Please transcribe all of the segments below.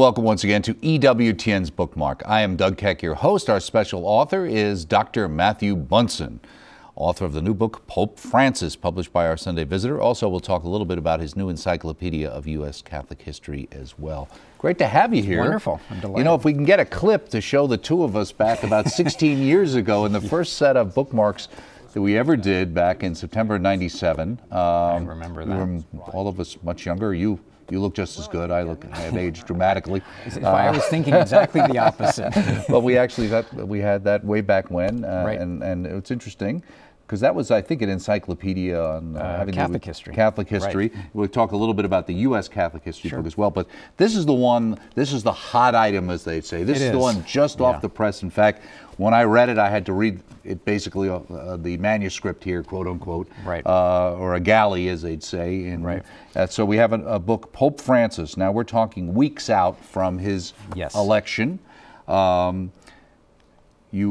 welcome once again to EWTN's Bookmark. I am Doug Keck, your host. Our special author is Dr. Matthew Bunson, author of the new book, Pope Francis, published by our Sunday Visitor. Also, we'll talk a little bit about his new encyclopedia of U.S. Catholic history as well. Great to have you here. Wonderful. I'm delighted. You know, if we can get a clip to show the two of us back about 16 years ago in the first set of bookmarks that we ever did back in September '97. I remember that. We were all of us much younger. You look just as good. I have aged dramatically. I was thinking exactly the opposite. But we actually had that way back when, right. and it's interesting because that was, I think, an encyclopedia on Catholic history. Catholic history. Right. We'll talk a little bit about the U.S. Catholic history Sure. book as well. But this is the one. This is the hot item, as they say. This is the one just off the press. In fact, when I read it, I had to read it basically the manuscript here, quote unquote, right. Or a galley, as they'd say. And, right. So we have a book, Pope Francis. Now we're talking weeks out from his election. You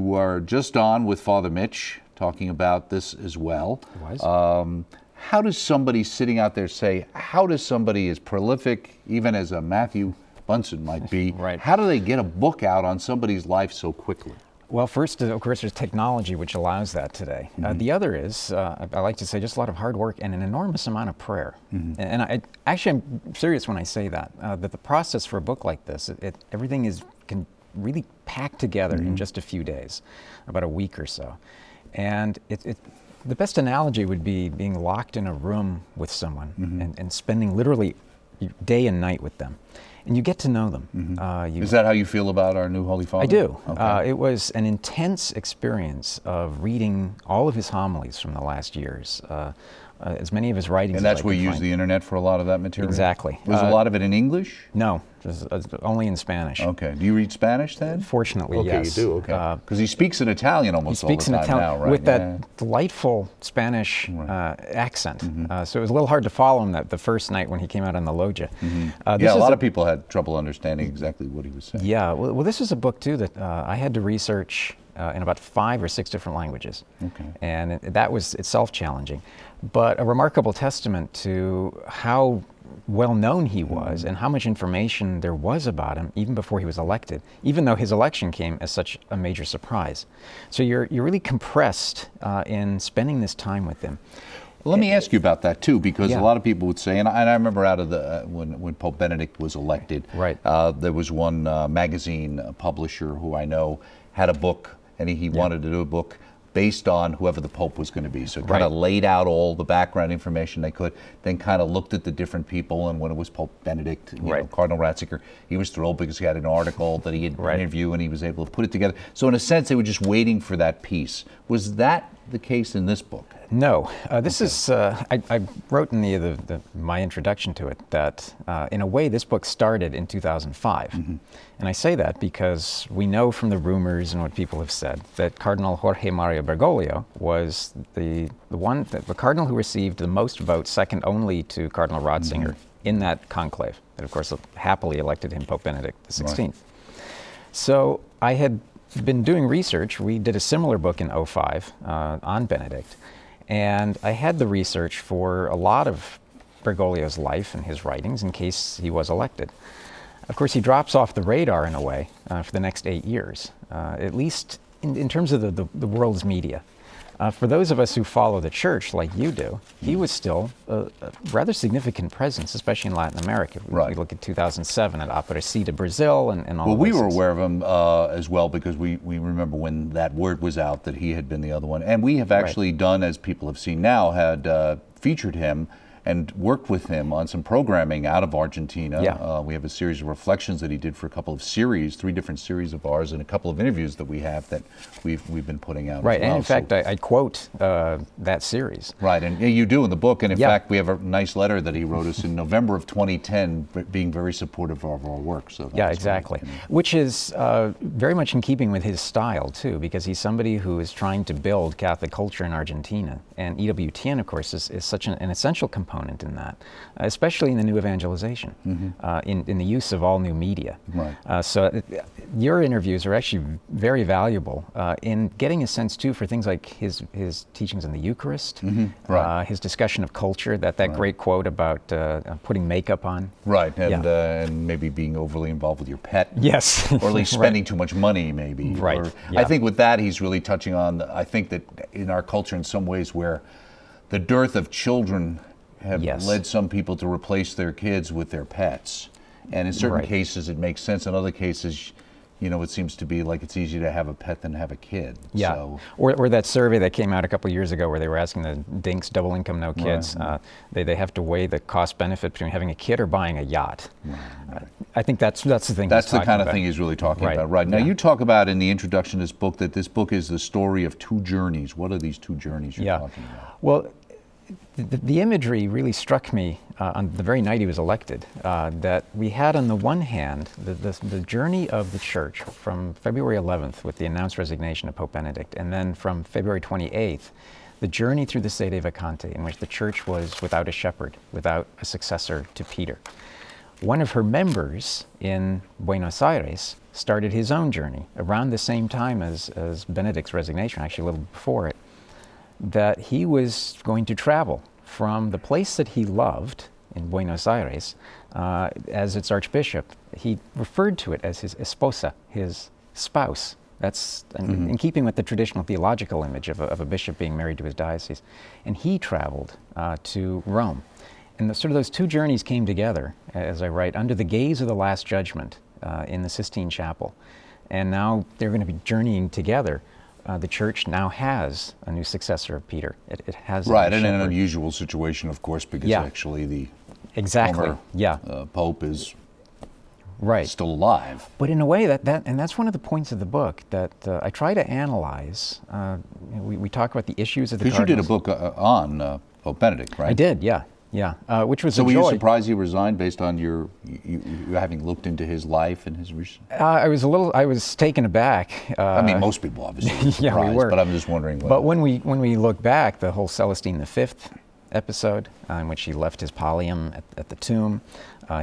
were just on with Father Mitch talking about this as well. It was. How does somebody sitting out there say, how does somebody as prolific, even as a Matthew Bunson might be, right. how do they get a book out on somebody's life so quickly? Well, first, of course, there's technology which allows that today. Mm-hmm. The other is, I like to say, just a lot of hard work and an enormous amount of prayer. Mm-hmm. And actually, I'm serious when I say that, that the process for a book like this, everything can really pack together in just a few days, about a week or so. And the best analogy would be being locked in a room with someone and spending literally day and night with them. And you get to know them. Is that how you feel about our new Holy Father? I do. Okay. It was an intense experience of reading all of his homilies from the last years, as many of his writings. And that's where you use the internet for a lot of that material? Exactly. Was a lot of it in English? No, only in Spanish. Okay. Do you read Spanish then? Fortunately, okay, yes. You do, okay. Because he speaks in Italian almost all the time now, right? He speaks in Italian with that delightful Spanish accent. So it was a little hard to follow him the first night when he came out on the loggia. A lot of people had trouble understanding exactly what he was saying. Yeah, well this is a book, too, that I had to research in about 5 or 6 different languages. Okay. And that was itself challenging. But a remarkable testament to how well known he was and how much information there was about him even before he was elected, even though his election came as such a major surprise. So you're really compressed in spending this time with him. Well, let me ask you about that too, because a lot of people would say, and I remember out of the when Pope Benedict was elected, right. There was one magazine publisher who I know had a book, and he wanted to do a book based on whoever the Pope was going to be. So it kind of laid out all the background information they could, then kind of looked at the different people, and when it was Pope Benedict, you know, Cardinal Ratzinger, he was thrilled because he had an article that he had interviewed and he was able to put it together. So in a sense, they were just waiting for that piece. Was that the case in this book? No. This is, I wrote in my introduction to it that in a way this book started in 2005. And I say that because we know from the rumors and what people have said that Cardinal Jorge Mario Bergoglio was the cardinal who received the most votes, second only to Cardinal Ratzinger in that conclave, that of course happily elected him Pope Benedict XVI. Right. So I had been doing research. We did a similar book in '05 on Benedict. And I had the research for a lot of Bergoglio's life and his writings in case he was elected. Of course, he drops off the radar in a way for the next 8 years, at least in terms of the world's media. For those of us who follow the church like you do, he was still a rather significant presence, especially in Latin America. We look at 2007 at Aparecida, Brazil, and all. Well, we were aware of him as well because we remember when that word was out that he had been the other one. And we have actually done, as people have seen now, had featured him and worked with him on some programming out of Argentina. Yeah. We have a series of reflections that he did for a couple of series, 3 different series of ours, and a couple of interviews that we have that we've been putting out. Right, as well. And in fact, I quote that series. Right, and you do in the book, and in fact, we have a nice letter that he wrote us in November of 2010, being very supportive of our work. So exactly, great. Which is very much in keeping with his style too, because he's somebody who is trying to build Catholic culture in Argentina, and EWTN, of course, is such an essential component component in that, especially in the new evangelization, in the use of all new media. Right. So your interviews are actually very valuable in getting a sense too for things like his teachings on the Eucharist, Right. His discussion of culture, that great quote about putting makeup on. Right, and maybe being overly involved with your pet. Yes. Or at least spending too much money, maybe. Right. Or, Yeah. I think with that, he's really touching on, I think that in our culture in some ways where the dearth of children have led some people to replace their kids with their pets. And in certain cases, it makes sense. In other cases, you know, it seems to be like it's easier to have a pet than have a kid. Yeah. So. Or that survey that came out a couple of years ago where they were asking the dinks, double income, no kids, they have to weigh the cost benefit between having a kid or buying a yacht. Right. I think that's the thing. That's the kind of thing he's really talking about. Right. Now, you talk about in the introduction to this book that this book is the story of two journeys. What are these two journeys you're talking about? Well, the imagery really struck me on the very night he was elected, that we had on the one hand the journey of the church from February 11th with the announced resignation of Pope Benedict, and then from February 28th, the journey through the Sede Vacante, in which the church was without a shepherd, without a successor to Peter. One of her members in Buenos Aires started his own journey around the same time as Benedict's resignation, actually a little before it, that he was going to travel from the place that he loved in Buenos Aires as its archbishop. He referred to it as his esposa, his spouse. That's in keeping with the traditional theological image of a bishop being married to his diocese. And he traveled to Rome. And sort of those two journeys came together, as I write, under the gaze of the Last Judgment in the Sistine Chapel. And now they're going to be journeying together. The church now has a new successor of Peter. It has right, and in an unusual situation, of course, because actually the former Pope is still alive. But in a way, and that's one of the points of the book that I try to analyze. We talk about the issues of the cardinals. Because you did a book on Pope Benedict, right? I did, yeah. Which was so a were joy. you surprised he resigned based on you having looked into his life and his research? I was taken aback. I mean, most people obviously were surprised, we were. But I'm just wondering. But when we look back, the whole Celestine V episode, in which he left his pallium at the tomb,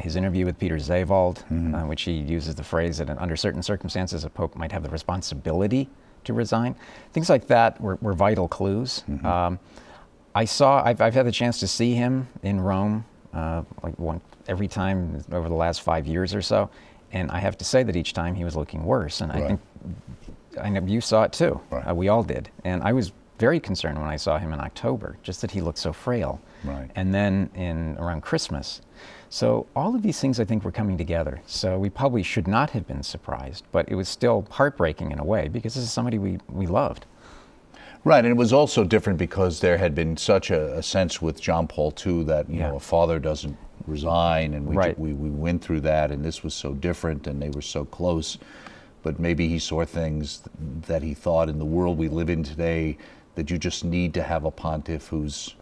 his interview with Peter Zewald, in which he uses the phrase that under certain circumstances a pope might have the responsibility to resign, things like that were vital clues. I've had the chance to see him in Rome every time over the last 5 years or so, and I have to say that each time he was looking worse. And I know you saw it too. Right. We all did, and I was very concerned when I saw him in October, just that he looked so frail. Right. And then around Christmas. So all of these things I think were coming together. So we probably should not have been surprised, but it was still heartbreaking in a way because this is somebody we loved. Right, and it was also different because there had been such a sense with John Paul II that you know a father doesn't resign, and we went through that, and this was so different, and they were so close. But maybe he saw things that he thought in the world we live in today that you just need to have a pontiff who's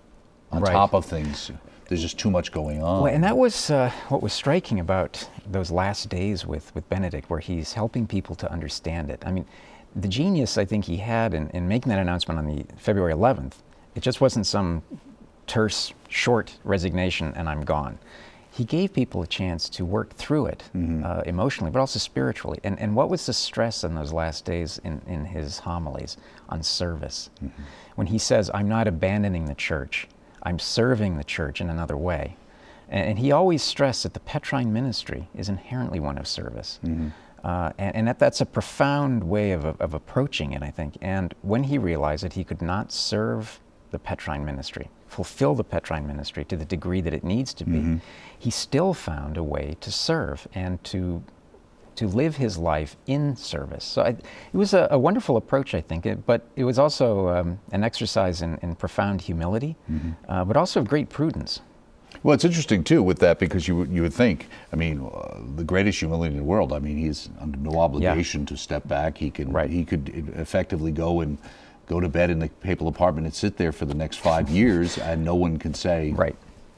on top of things. There's just too much going on. Well, and that was what was striking about those last days with Benedict, where he's helping people to understand it. I mean, the genius I think he had in making that announcement on the February 11th, it just wasn't some terse, short resignation and I'm gone. He gave people a chance to work through it emotionally, but also spiritually. And what was the stress in those last days in his homilies on service? When he says, I'm not abandoning the church, I'm serving the church in another way. And he always stressed that the Petrine ministry is inherently one of service. And that's a profound way of approaching it, I think. And when he realized that he could not serve the Petrine ministry, fulfill the Petrine ministry to the degree that it needs to be, he still found a way to serve and to live his life in service. So it was a wonderful approach, I think, but it was also an exercise in profound humility, but also of great prudence. Well, it's interesting, too, with that, because you would think, I mean, the greatest humility in the world, I mean, he's under no obligation to step back. He could effectively go to bed in the papal apartment and sit there for the next 5 years, and no one can say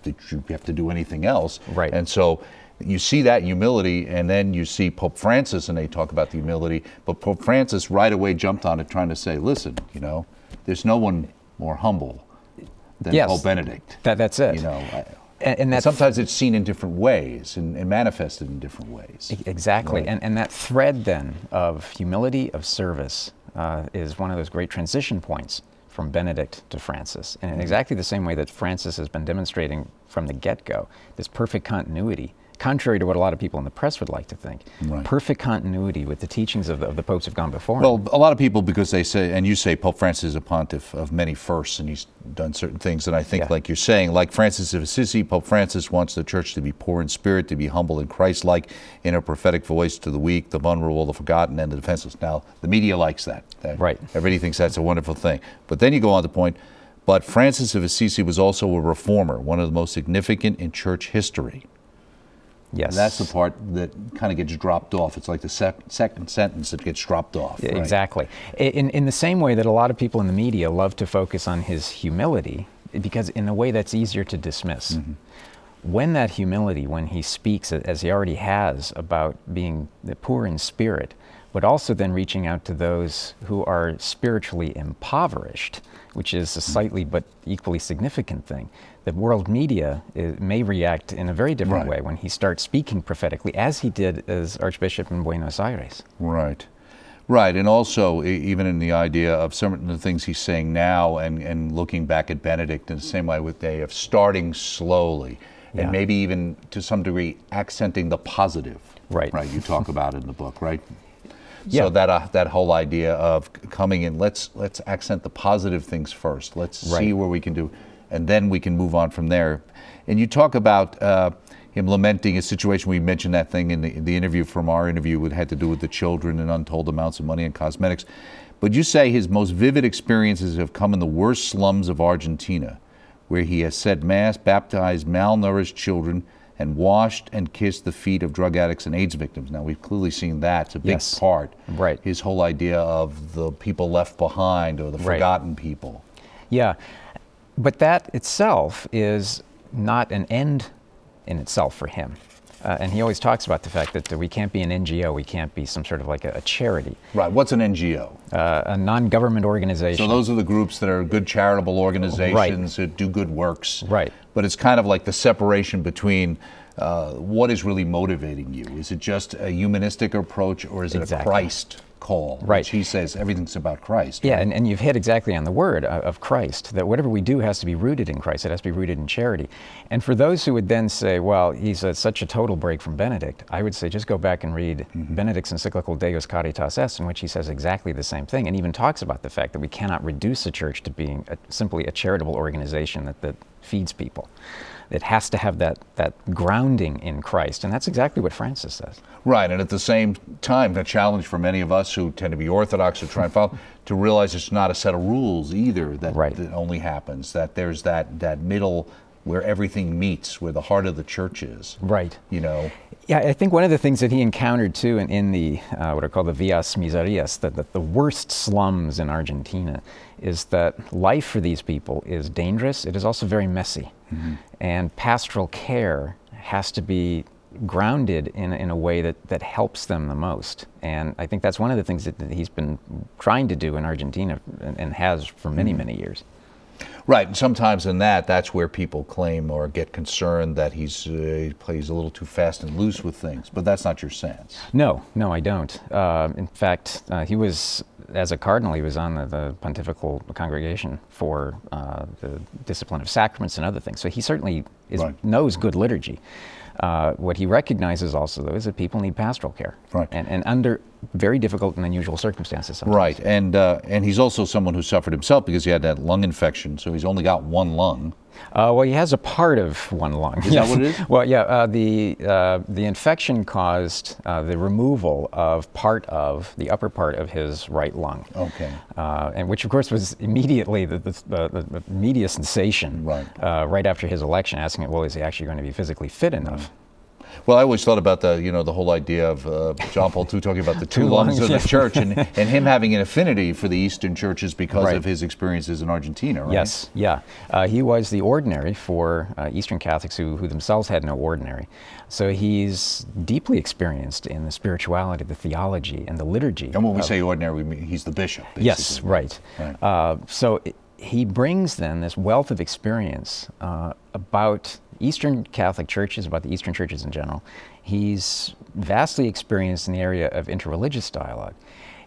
that you have to do anything else. And so you see that humility, and then you see Pope Francis, and they talk about the humility, but Pope Francis right away jumped on it trying to say, listen, you know, there's no one more humble than Yes. Pope Benedict. That's it. You know, and that's, sometimes it's seen in different ways and manifested in different ways. Exactly. Right. And that thread then of humility, of service, is one of those great transition points from Benedict to Francis. And in exactly the same way that Francis has been demonstrating from the get-go, this perfect continuity, contrary to what a lot of people in the press would like to think. Right. Perfect continuity with the teachings of the popes who've gone before him. Well, a lot of people, because they say, and you say Pope Francis is a pontiff of many firsts, and he's done certain things, and I think, like you're saying, like Francis of Assisi, Pope Francis wants the church to be poor in spirit, to be humble and Christ-like, in a prophetic voice to the weak, the vulnerable, the forgotten, and the defenseless. Now, the media likes that. Right. Everybody thinks that's a wonderful thing. But then you go on to point, but Francis of Assisi was also a reformer, one of the most significant in church history. Yes. And that's the part that kind of gets dropped off. It's like the second sentence that gets dropped off. Yeah, right? Exactly. In the same way that a lot of people in the media love to focus on his humility, because in a way that's easier to dismiss. Mm-hmm. When that humility, when he speaks, as he already has, about being the poor in spirit, but also then reaching out to those who are spiritually impoverished, which is a slightly but equally significant thing. The world media may react in a very different way when he starts speaking prophetically, as he did as Archbishop in Buenos Aires. Right. Right, and also even in the idea of some of the things he's saying now and looking back at Benedict in the same way with they of starting slowly and maybe even to some degree accenting the positive. Right. Right, you talk about it in the book, right? Yeah. So that whole idea of coming in, let's accent the positive things first. Let's see where we can do, and then we can move on from there. And you talk about him lamenting a situation. We mentioned that thing in the interview from our interview. It had to do with the children and untold amounts of money and cosmetics. But you say his most vivid experiences have come in the worst slums of Argentina, where he has said Mass, baptized malnourished children, and washed and kissed the feet of drug addicts and AIDS victims. Now, we've clearly seen that's a big part. Right. His whole idea of the people left behind or the forgotten people. Yeah, but that itself is not an end in itself for him. And he always talks about the fact that we can't be an NGO, we can't be some sort of like a charity. Right, what's an NGO? A non-government organization. So those are the groups that are good charitable organizations that do good works. Right. But it's kind of like the separation between what is really motivating you. Is it just a humanistic approach or is it a Christ call? Right. Which he says everything's about Christ. Yeah, right? and you've hit exactly on the word of Christ, that whatever we do has to be rooted in Christ. It has to be rooted in charity. And for those who would then say, well, he's such a total break from Benedict, I would say just go back and read Benedict's encyclical Deus Caritas Est, in which he says exactly the same thing, and even talks about the fact that we cannot reduce the church to being simply a charitable organization that feeds people. It has to have that grounding in Christ, and that's exactly what Francis says. Right, and at the same time, the challenge for many of us who tend to be Orthodox or try and follow, to realize it's not a set of rules either that only happens, that there's that middle where everything meets, where the heart of the church is. Right. You know? Yeah, I think one of the things that he encountered too in the, what are called the Villas Miserias, the worst slums in Argentina, is that life for these people is dangerous. It is also very messy. And pastoral care has to be grounded in a way that helps them the most. And I think that's one of the things that he's been trying to do in Argentina and has for many, many years. Right, and sometimes in that's where people claim or get concerned that he plays a little too fast and loose with things, but that's not your sense. No, I don't. In fact, he was, as a cardinal, he was on the Pontifical Congregation for the discipline of sacraments and other things, so he certainly knows good liturgy. What he recognizes also, though, is that people need pastoral care, and under very difficult and unusual circumstances sometimes. Right, and he's also someone who suffered himself because he had that lung infection, so he's only got one lung. Well, he has a part of one lung. Is that what it is? Well, yeah, the infection caused the removal of part of the upper part of his right lung. Okay. And which, of course, was immediately the media sensation right after his election, asking it, well, is he actually going to be physically fit enough? Well, I always thought about the whole idea of John Paul II talking about the two lungs of the church and him having an affinity for the Eastern churches because of his experiences in Argentina, right? Yes, yeah. He was the ordinary for Eastern Catholics who themselves had no ordinary. So he's deeply experienced in the spirituality, the theology, and the liturgy. And when we say ordinary, we mean he's the bishop, basically. Yes, right. So he brings then this wealth of experience about Eastern Catholic churches, about the Eastern churches in general. He's vastly experienced in the area of interreligious dialogue.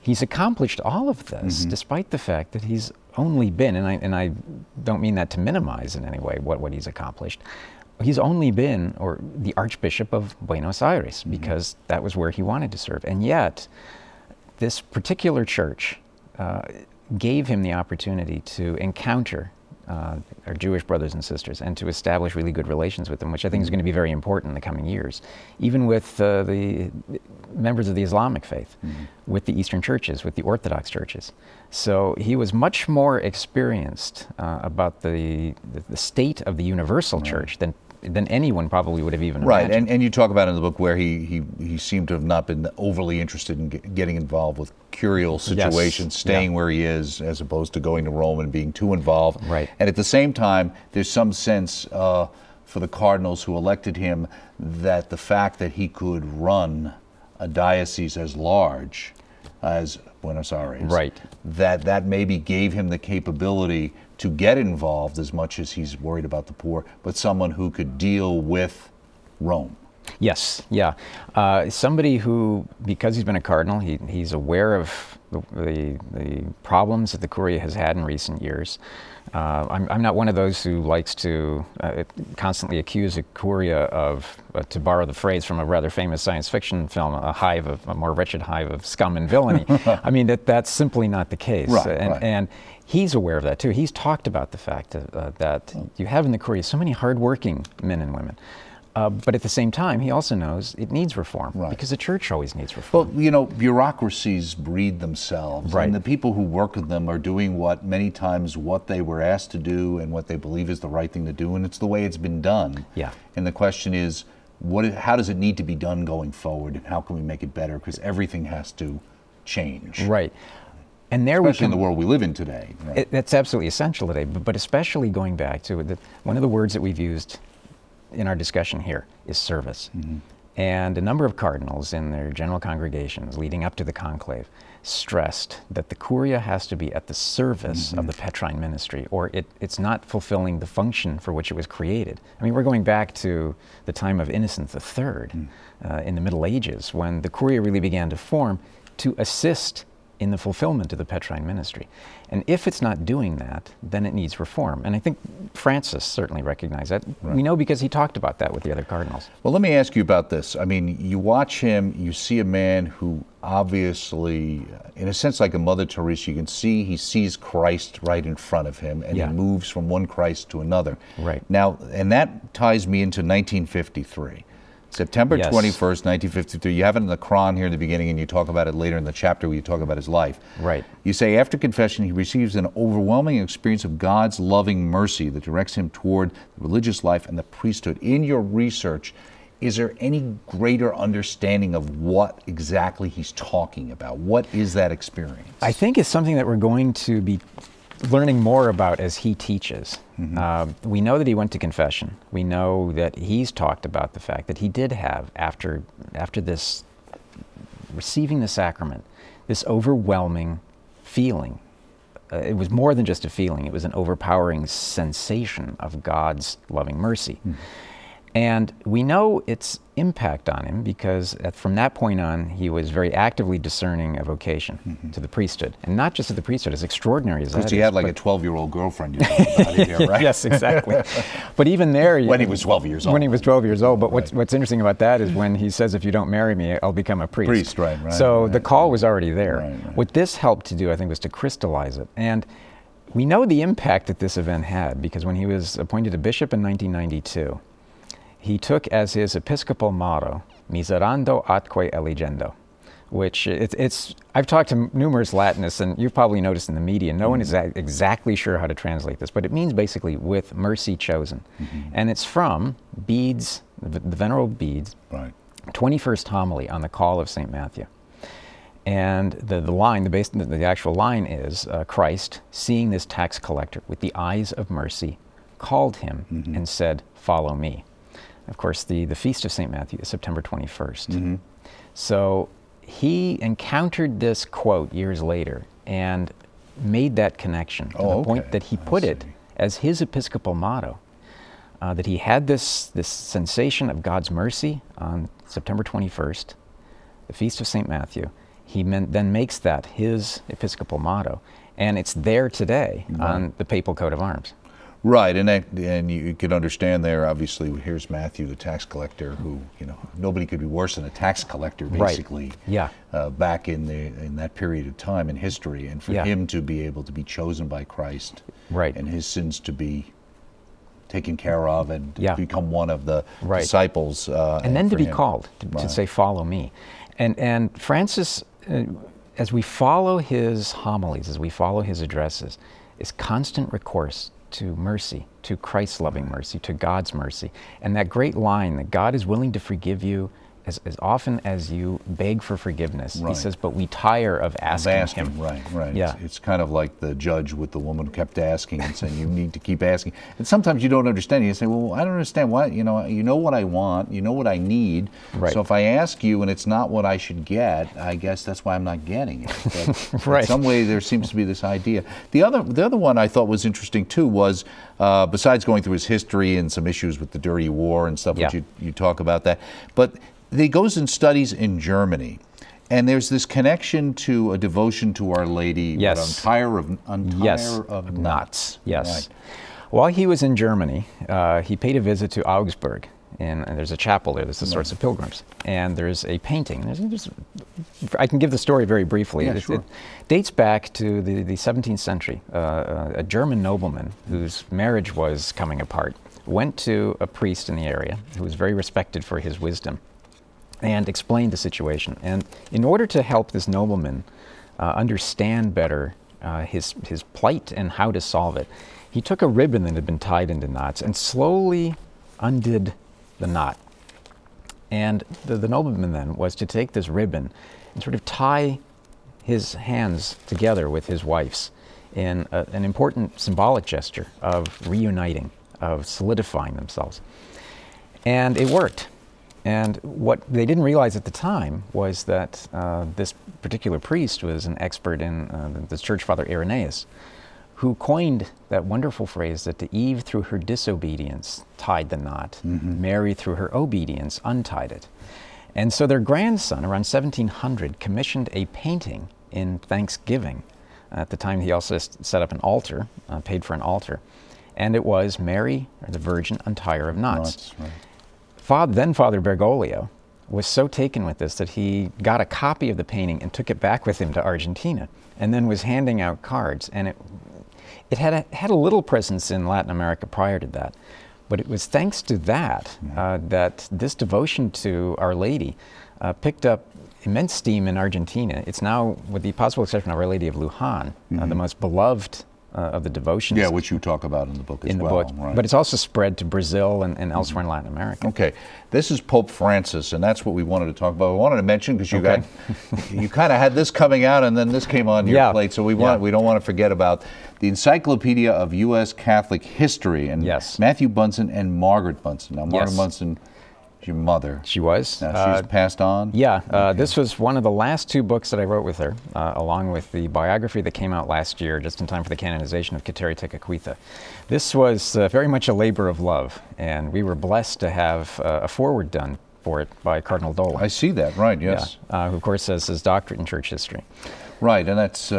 He's accomplished all of this despite the fact that he's only been, and I don't mean that to minimize in any way what he's accomplished, he's only been the Archbishop of Buenos Aires because that was where he wanted to serve. And yet, this particular church gave him the opportunity to encounter our Jewish brothers and sisters and to establish really good relations with them, which I think is going to be very important in the coming years, even with the members of the Islamic faith, with the Eastern churches, with the Orthodox churches. So he was much more experienced about the state of the universal church than anyone probably would have even imagined. And you talk about in the book where he seemed to have not been overly interested in getting involved with curial situations, staying where he is, as opposed to going to Rome and being too involved. Right. And at the same time, there's some sense for the cardinals who elected him that the fact that he could run a diocese as large as Buenos Aires, that maybe gave him the capability to get involved as much as he's worried about the poor, but someone who could deal with Rome. Yes, yeah. Somebody who, because he's been a cardinal, he's aware of the problems that the Curia has had in recent years. I'm not one of those who likes to constantly accuse a Curia of, to borrow the phrase from a rather famous science fiction film, a more wretched hive of scum and villainy. I mean, that's simply not the case. And he's aware of that too. He's talked about the fact that you have in the Curia so many hardworking men and women. But at the same time, he also knows it needs reform, because the church always needs reform. Well, you know, bureaucracies breed themselves, and the people who work with them are doing many times what they were asked to do and what they believe is the right thing to do, and it's the way it's been done. Yeah. And the question is, how does it need to be done going forward, and how can we make it better? Because everything has to change. Right. And there especially in the world we live in today. That's absolutely essential today, but especially going back to one of the words that we've used in our discussion here is service. And a number of cardinals in their general congregations leading up to the conclave stressed that the Curia has to be at the service of the Petrine ministry, or it's not fulfilling the function for which it was created. I mean, we're going back to the time of Innocent III in the Middle Ages, when the Curia really began to form to assist in the fulfillment of the Petrine ministry. And if it's not doing that, then it needs reform. And I think Francis certainly recognized that. We know because he talked about that with the other cardinals. Well, let me ask you about this. I mean, you watch him, you see a man who obviously, in a sense like a Mother Teresa, you can see he sees Christ right in front of him, and he moves from one Christ to another. Now, and that ties me into 1953. September 21st, 1953. You have it in the Quran here in the beginning, and you talk about it later in the chapter where you talk about his life. You say, after confession, he receives an overwhelming experience of God's loving mercy that directs him toward the religious life and the priesthood. In your research, is there any greater understanding of what exactly he's talking about? What is that experience? I think it's something that we're going to be learning more about as he teaches. We know that he went to confession. We know that he's talked about the fact that he did have, after this, receiving the sacrament, this overwhelming feeling. It was more than just a feeling, it was an overpowering sensation of God's loving mercy. And we know its impact on him because from that point on, he was very actively discerning a vocation to the priesthood. And not just to the priesthood, as extraordinary as that is. Because he had like a 12-year-old girlfriend you talked about here, right? Yes, exactly. But even there... when he was 12 years old. When he was 12 years old. But what's interesting about that is when he says, if you don't marry me, I'll become a priest. So the call was already there. What this helped to do, I think, was to crystallize it. And we know the impact that this event had, because when he was appointed a bishop in 1992, he took as his episcopal motto, miserando atque eligendo, which I've talked to numerous Latinists, and you've probably noticed in the media, no one is exactly sure how to translate this, but it means basically with mercy chosen. And it's from Bede's, the Venerable Bede's 21st homily on the call of St. Matthew. And the actual line is, Christ, seeing this tax collector with the eyes of mercy, called him and said, follow me. Of course, the feast of St. Matthew is September 21st. So he encountered this quote years later, and made that connection to the point that he put it as his Episcopal motto. That he had this sensation of God's mercy on September 21st, the Feast of St. Matthew. He then makes that his Episcopal motto, and it's there today on the papal coat of arms. Right, and you can understand there, obviously, here's Matthew, the tax collector, who, you know, nobody could be worse than a tax collector, basically, back in that period of time in history, and for him to be able to be chosen by Christ, and his sins to be taken care of and become one of the disciples. And then to be called, to say, follow me. And Francis, as we follow his homilies, as we follow his addresses, is constant recourse to mercy, to Christ's loving mercy, to God's mercy. And that great line that God is willing to forgive you as often as you beg for forgiveness. He says, but we tire of asking him. Right. Yeah. It's kind of like the judge with the woman who kept asking and saying, you need to keep asking. And sometimes you don't understand. You say, well, I don't understand why. You know what I want. You know what I need. So if I ask you and it's not what I should get, I guess that's why I'm not getting it. But in some way, there seems to be this idea. The other one I thought was interesting too was, besides going through his history and some issues with the dirty war and stuff, which you talk about that, but he goes and studies in Germany, and there's this connection to a devotion to Our Lady, Untier of Knots. While he was in Germany, he paid a visit to Augsburg, and there's a chapel there. There's the sorts of pilgrims, and there's a painting. I can give the story very briefly. It dates back to the 17th century. A German nobleman whose marriage was coming apart went to a priest in the area who was very respected for his wisdom, and explained the situation. And in order to help this nobleman understand better his plight and how to solve it, he took a ribbon that had been tied into knots and slowly undid the knot. And the nobleman then was to take this ribbon and sort of tie his hands together with his wife's in an important symbolic gesture of reuniting, of solidifying themselves. And it worked. And what they didn't realize at the time was that this particular priest was an expert in the church father Irenaeus, who coined that wonderful phrase that Eve, through her disobedience, tied the knot. Mary, through her obedience, untied it. And so their grandson, around 1700, commissioned a painting in thanksgiving. At the time, he also set up an altar, paid for an altar. And it was Mary, or the Virgin, Untier of Knots. Then Father Bergoglio was so taken with this that he got a copy of the painting and took it back with him to Argentina, and then was handing out cards. And it had a little presence in Latin America prior to that, but it was thanks to that that this devotion to Our Lady picked up immense steam in Argentina. It's now, with the possible exception of Our Lady of Luján, the most beloved of the devotions. Yeah, which you talk about in the book as well. But it's also spread to Brazil and elsewhere in Latin America. Okay, this is Pope Francis, and that's what we wanted to talk about. We wanted to mention, because you kind of had this coming out, and then this came on your plate, so we don't want to forget about the Encyclopedia of U.S. Catholic History, and Matthew Bunson and Margaret Bunson. Now, Margaret Bunson, your mother. She was. Now, she's passed on? This was one of the last two books that I wrote with her, along with the biography that came out last year, just in time for the canonization of Quiteri Tekakwitha. This was very much a labor of love, and we were blessed to have a foreword done for it by Cardinal Dolan. I see that, right, yes. Who, of course, has his doctorate in church history. Right, and that's,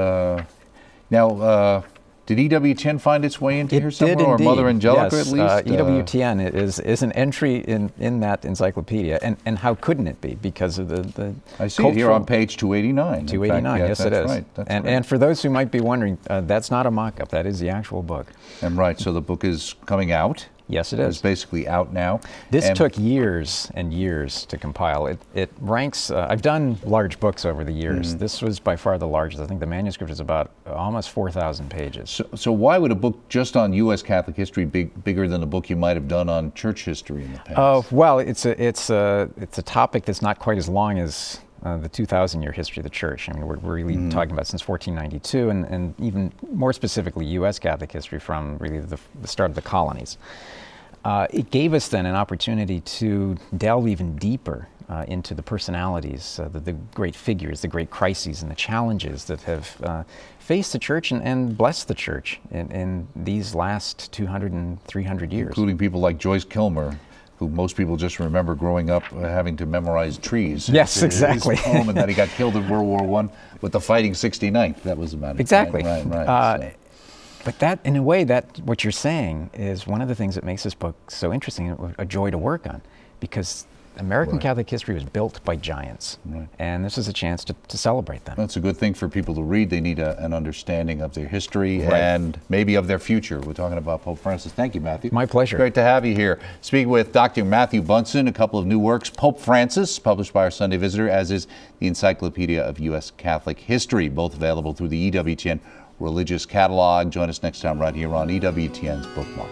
now, did EWTN find its way into here somewhere, or Mother Angelica at least? EWTN is an entry in that encyclopedia, and how couldn't it be, because of the I see it here on page 289. 289, yes, it is. Right, and for those who might be wondering, that's not a mock-up, that is the actual book. And so the book is coming out? Yes, it is. It's basically out now. This took years and years to compile. It ranks, I've done large books over the years. This was by far the largest. I think the manuscript is about almost 4,000 pages. So why would a book just on U.S. Catholic history be bigger than a book you might have done on church history in the past? Well, it's a topic that's not quite as long as the 2,000-year history of the Church. I mean, we're really talking about since 1492, and even more specifically, U.S. Catholic history from really the start of the colonies. It gave us then an opportunity to delve even deeper into the personalities, the great figures, the great crises and the challenges that have faced the church and blessed the church in these last 200 and 300 years. Including people like Joyce Kilmer, who most people just remember growing up having to memorize trees. Yes, exactly. His poem, and that he got killed in World War I with the Fighting 69th. That was about it. Exactly. Right. But that, in a way, that what you're saying is one of the things that makes this book so interesting, a joy to work on, because American Catholic history was built by giants, and this is a chance to celebrate them. That's a good thing for people to read. They need an understanding of their history and maybe of their future. We're talking about Pope Francis. Thank you, Matthew. My pleasure. Great to have you here. Speaking with Dr. Matthew Bunson, a couple of new works, Pope Francis, published by our Sunday Visitor, as is the Encyclopedia of U.S. Catholic History, both available through the EWTN Religious Catalog. Join us next time right here on EWTN's Bookmark.